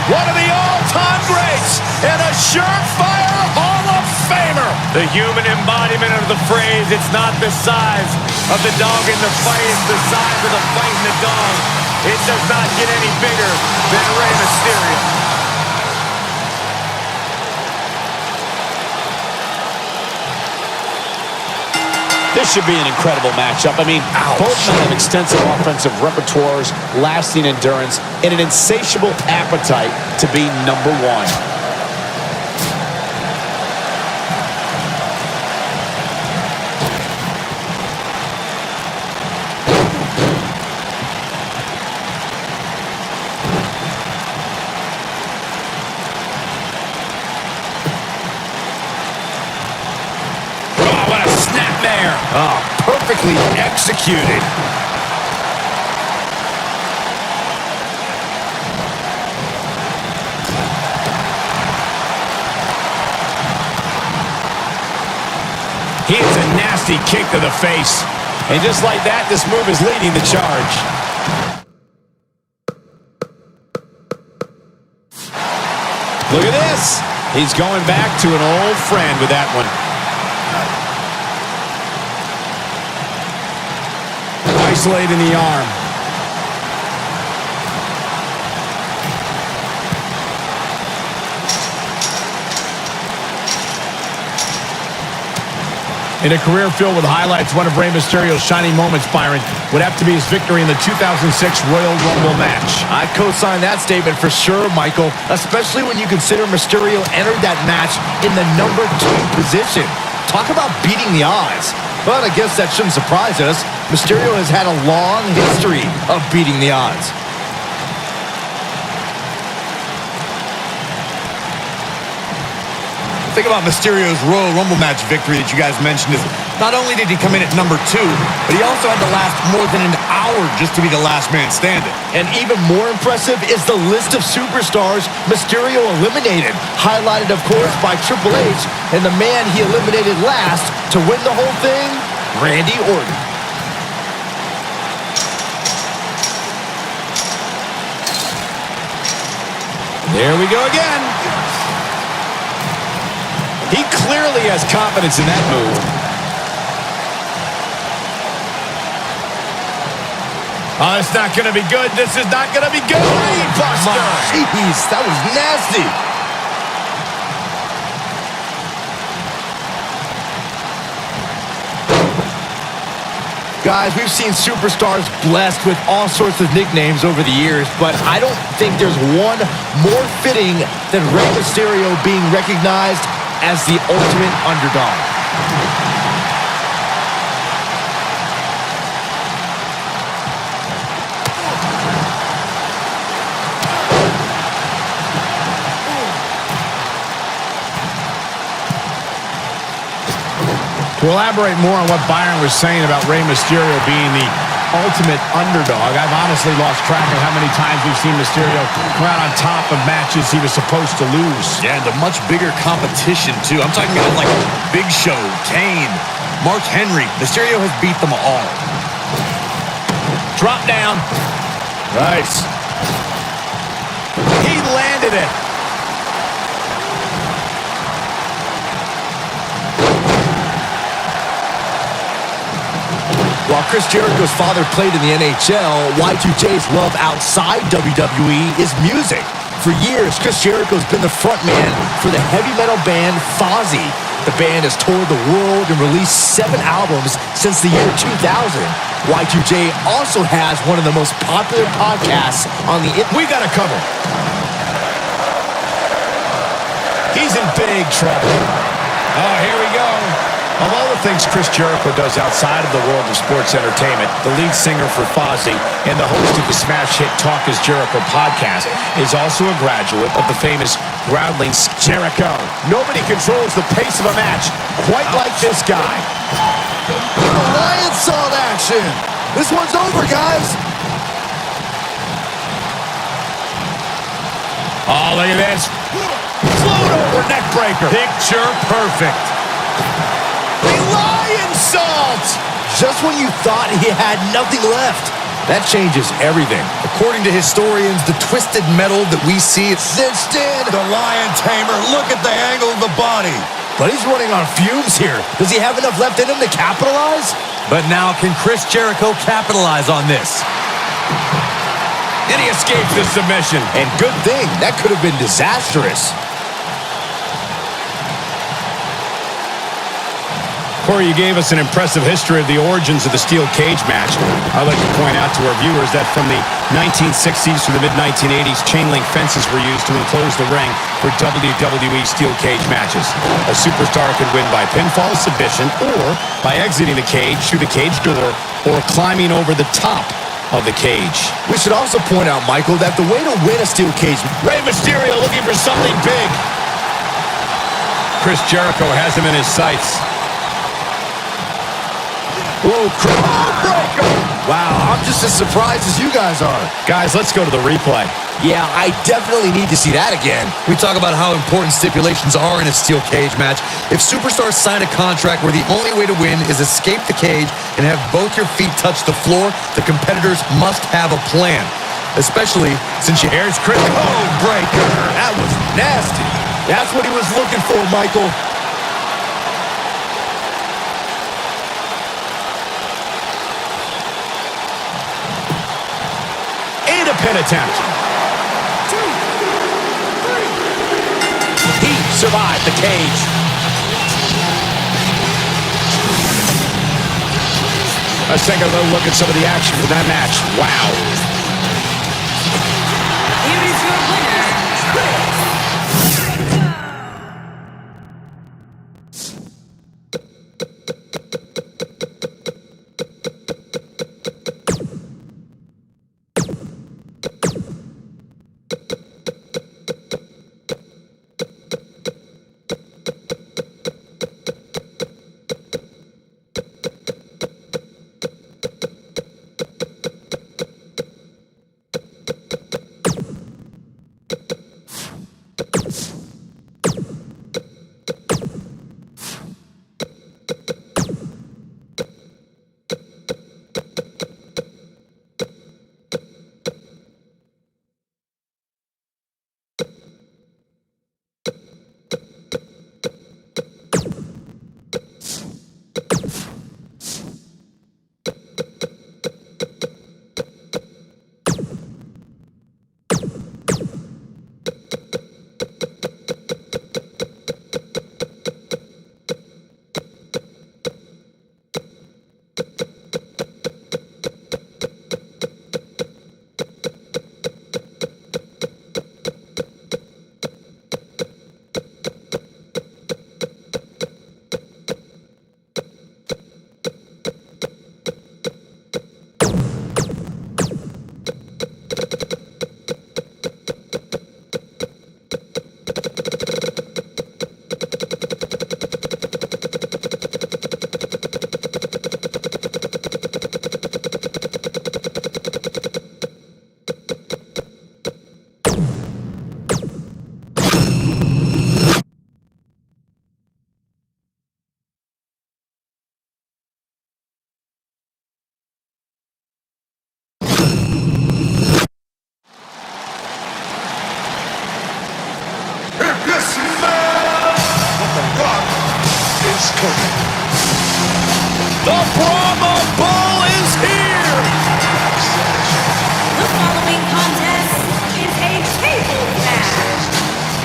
One of the all-time greats and a surefire Hall of Famer. The human embodiment of the phrase, it's not the size of the dog in the fight, it's the size of the fight in the dog. It does not get any bigger than Rey Mysterio. This should be an incredible matchup. I mean, both men have extensive offensive repertoires, lasting endurance, and an insatiable appetite to be number one. Oh, perfectly executed. He hits a nasty kick to the face. And just like that, this move is leading the charge. Look at this. He's going back to an old friend with that one. Isolating the arm. In a career filled with highlights, one of Rey Mysterio's shining moments, Byron, would have to be his victory in the 2006 Royal Rumble match. I co-sign that statement for sure, Michael, especially when you consider Mysterio entered that match in the number 2 position. Talk about beating the odds. But I guess that shouldn't surprise us. Mysterio has had a long history of beating the odds. The thing about Mysterio's Royal Rumble match victory that you guys mentioned is not only did he come in at number 2, but he also had to last more than an hour just to be the last man standing. And even more impressive is the list of superstars Mysterio eliminated, highlighted, of course, by Triple H, and the man he eliminated last to win the whole thing, Randy Orton. There we go again. He clearly has confidence in that move. Oh, it's not going to be good. This is not going to be good. Buster. Jeez, that was nasty. Guys, we've seen superstars blessed with all sorts of nicknames over the years, but I don't think there's one more fitting than Rey Mysterio being recognized as the ultimate underdog. To elaborate more on what Byron was saying about Rey Mysterio being the ultimate underdog, I've honestly lost track of how many times we've seen Mysterio come out on top of matches he was supposed to lose. Yeah, and a much bigger competition, too. I'm talking about, like, Big Show, Kane, Mark Henry. Mysterio has beat them all. Drop down. Nice. He landed it. While Chris Jericho's father played in the NHL, Y2J's love outside WWE is music. For years, Chris Jericho's been the frontman for the heavy metal band Fozzy. The band has toured the world and released 7 albums since the year 2000. Y2J also has one of the most popular podcasts on the internet. We got to cover. He's in big trouble. Oh, here we go. Of all the things Chris Jericho does outside of the world of sports entertainment, the lead singer for Fozzy and the host of the smash hit Talk is Jericho podcast is also a graduate of the famous Groundling Jericho. Nobody controls the pace of a match quite like this guy. The Lion Salt action. This one's over, guys. Oh, look at this. Float over neck breaker. Picture perfect. Lion Salt! Just when you thought he had nothing left. That changes everything. According to historians, the twisted metal that we see is cinched in. The Lion Tamer, look at the angle of the body. But he's running on fumes here. Does he have enough left in him to capitalize? But now, can Chris Jericho capitalize on this? And he escapes the submission. And good thing, that could have been disastrous. Corey, you gave us an impressive history of the origins of the steel cage match. I'd like to point out to our viewers that from the 1960s to the mid-1980s, chain link fences were used to enclose the ring for WWE steel cage matches. A superstar could win by pinfall submission or by exiting the cage through the cage door or climbing over the top of the cage. We should also point out, Michael, that the way to win a steel cage... Rey Mysterio looking for something big. Chris Jericho has him in his sights. Whoa, breaker! Wow, I'm just as surprised as you guys are. Guys, let's go to the replay. Yeah, I definitely need to see that again. We talk about how important stipulations are in a steel cage match. If superstars sign a contract where the only way to win is escape the cage and have both your feet touch the floor, the competitors must have a plan. Especially since you... Here's Chris. Code breaker! That was nasty. That's what he was looking for, Michael. A pin attempt. 2, 3. He survived the cage. Let's take a little look at some of the action for that match. Wow. Here is your winner, Chris. The Brahma Bull is here! The following contest is a table match.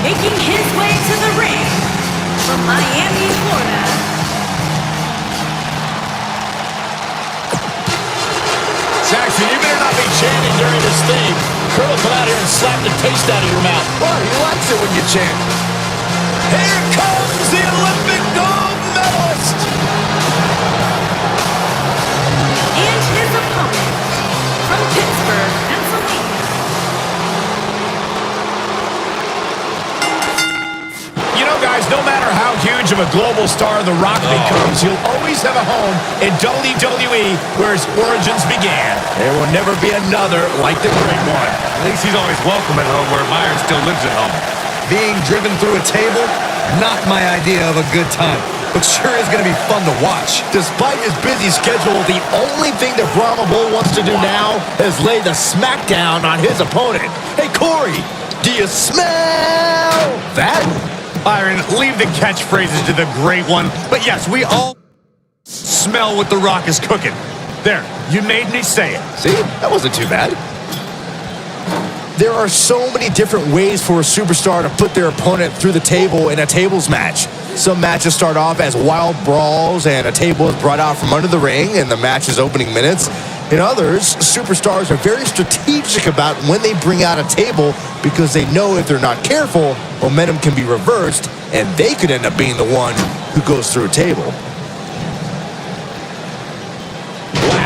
Making his way to the ring from Miami, Florida. Saxon, you better not be chanting during this thing. Kurt will come out here and slap the taste out of your mouth. Well, he likes it when you chant. Here comes the Olympic gold medalist! And his opponent from Pittsburgh, Pennsylvania. You know, guys, no matter how huge of a global star The Rock becomes, he'll always have a home in WWE where his origins began. There will never be another like the Great One. At least he's always welcome at home where Myron still lives at home. Being driven through a table, not my idea of a good time, but sure is going to be fun to watch. Despite his busy schedule, the only thing that Brahma Bull wants to do now is lay the smackdown on his opponent. Hey, Corey, do you smell that? Byron, leave the catchphrases to the Great One. But yes, we all smell what The Rock is cooking. There, you made me say it. See, that wasn't too bad. There are so many different ways for a superstar to put their opponent through the table in a tables match. Some matches start off as wild brawls and a table is brought out from under the ring in the match's opening minutes. In others, superstars are very strategic about when they bring out a table because they know if they're not careful, momentum can be reversed and they could end up being the one who goes through a table.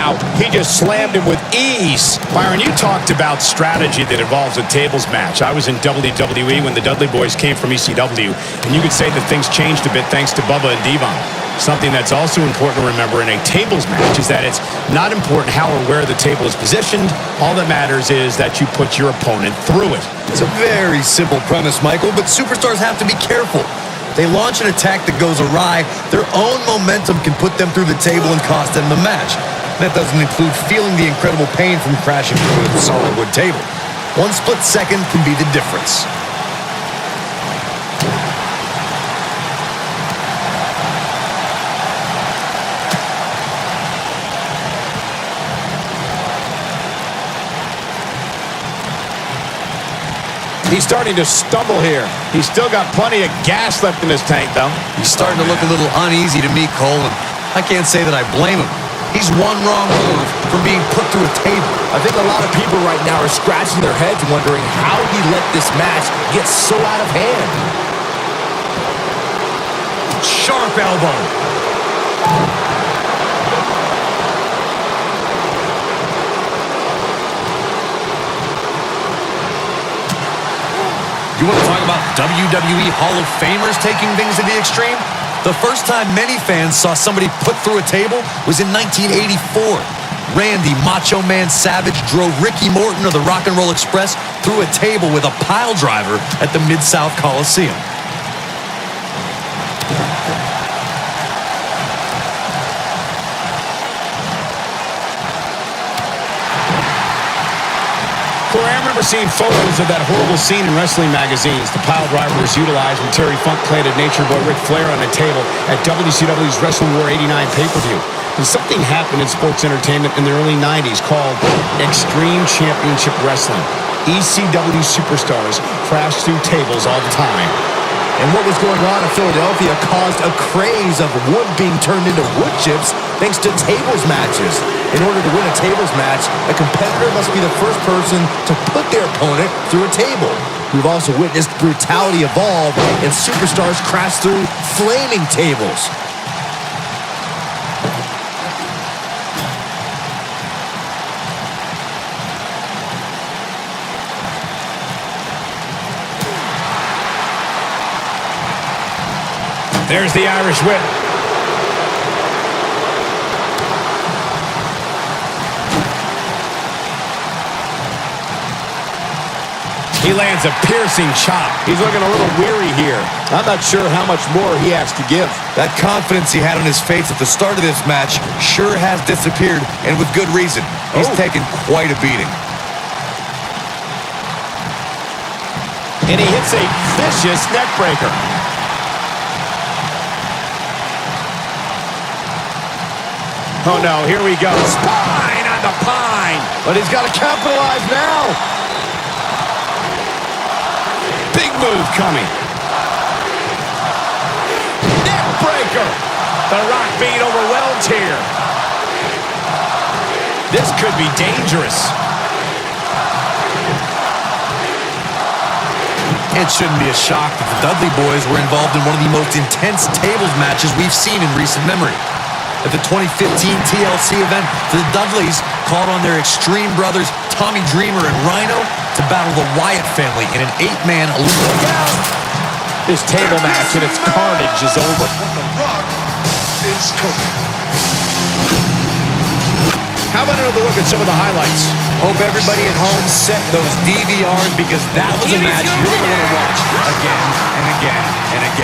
Wow, he just slammed him with ease. Byron, you talked about strategy that involves a tables match. I was in WWE when the Dudley Boys came from ECW, and you could say that things changed a bit thanks to Bubba and Devon. Something that's also important to remember in a tables match is that it's not important how or where the table is positioned. All that matters is that you put your opponent through it. It's a very simple premise, Michael, but superstars have to be careful. They launch an attack that goes awry, their own momentum can put them through the table and cost them the match. That doesn't include feeling the incredible pain from crashing through a solid wood table. One split second can be the difference. He's starting to stumble here. He's still got plenty of gas left in his tank, though. He's starting to look a little uneasy to me, Cole, and I can't say that I blame him. He's one wrong move from being put through a table. I think a lot of people right now are scratching their heads wondering how he let this match get so out of hand. Sharp elbow. You want to talk about WWE Hall of Famers taking things to the extreme? The first time many fans saw somebody put through a table was in 1984. Randy Macho Man Savage drove Ricky Morton of the Rock and Roll Express through a table with a pile driver at the Mid-South Coliseum. Corey, I remember seeing photos of that horrible scene in wrestling magazines. The pile driver was utilized when Terry Funk planted Nature Boy Ric Flair on a table at WCW's Wrestling War 89 pay-per-view. And something happened in sports entertainment in the early 90s called Extreme Championship Wrestling. ECW superstars crashed through tables all the time. And what was going on in Philadelphia caused a craze of wood being turned into wood chips thanks to tables matches. In order to win a tables match, a competitor must be the first person to put their opponent through a table. We've also witnessed brutality evolve and superstars crash through flaming tables. There's the Irish whip. He lands a piercing chop. He's looking a little weary here. I'm not sure how much more he has to give. That confidence he had on his face at the start of this match sure has disappeared, and with good reason. He's taken quite a beating. And he hits a vicious neck breaker. Oh, no, here we go. Spine on the pine. But he's got to capitalize now. Big move coming. Neck breaker. The Rock being overwhelmed here. This could be dangerous. It shouldn't be a shock that the Dudley Boys were involved in one of the most intense tables matches we've seen in recent memory. At the 2015 TLC event, the Dudleys called on their Extreme brothers, Tommy Dreamer and Rhino, to battle the Wyatt family in an 8-man elimination. This table match and its carnage is over. The Rock is cooking. How about another look at some of the highlights? Hope everybody at home set those DVRs because that was a match you're going to want to watch again and again and again.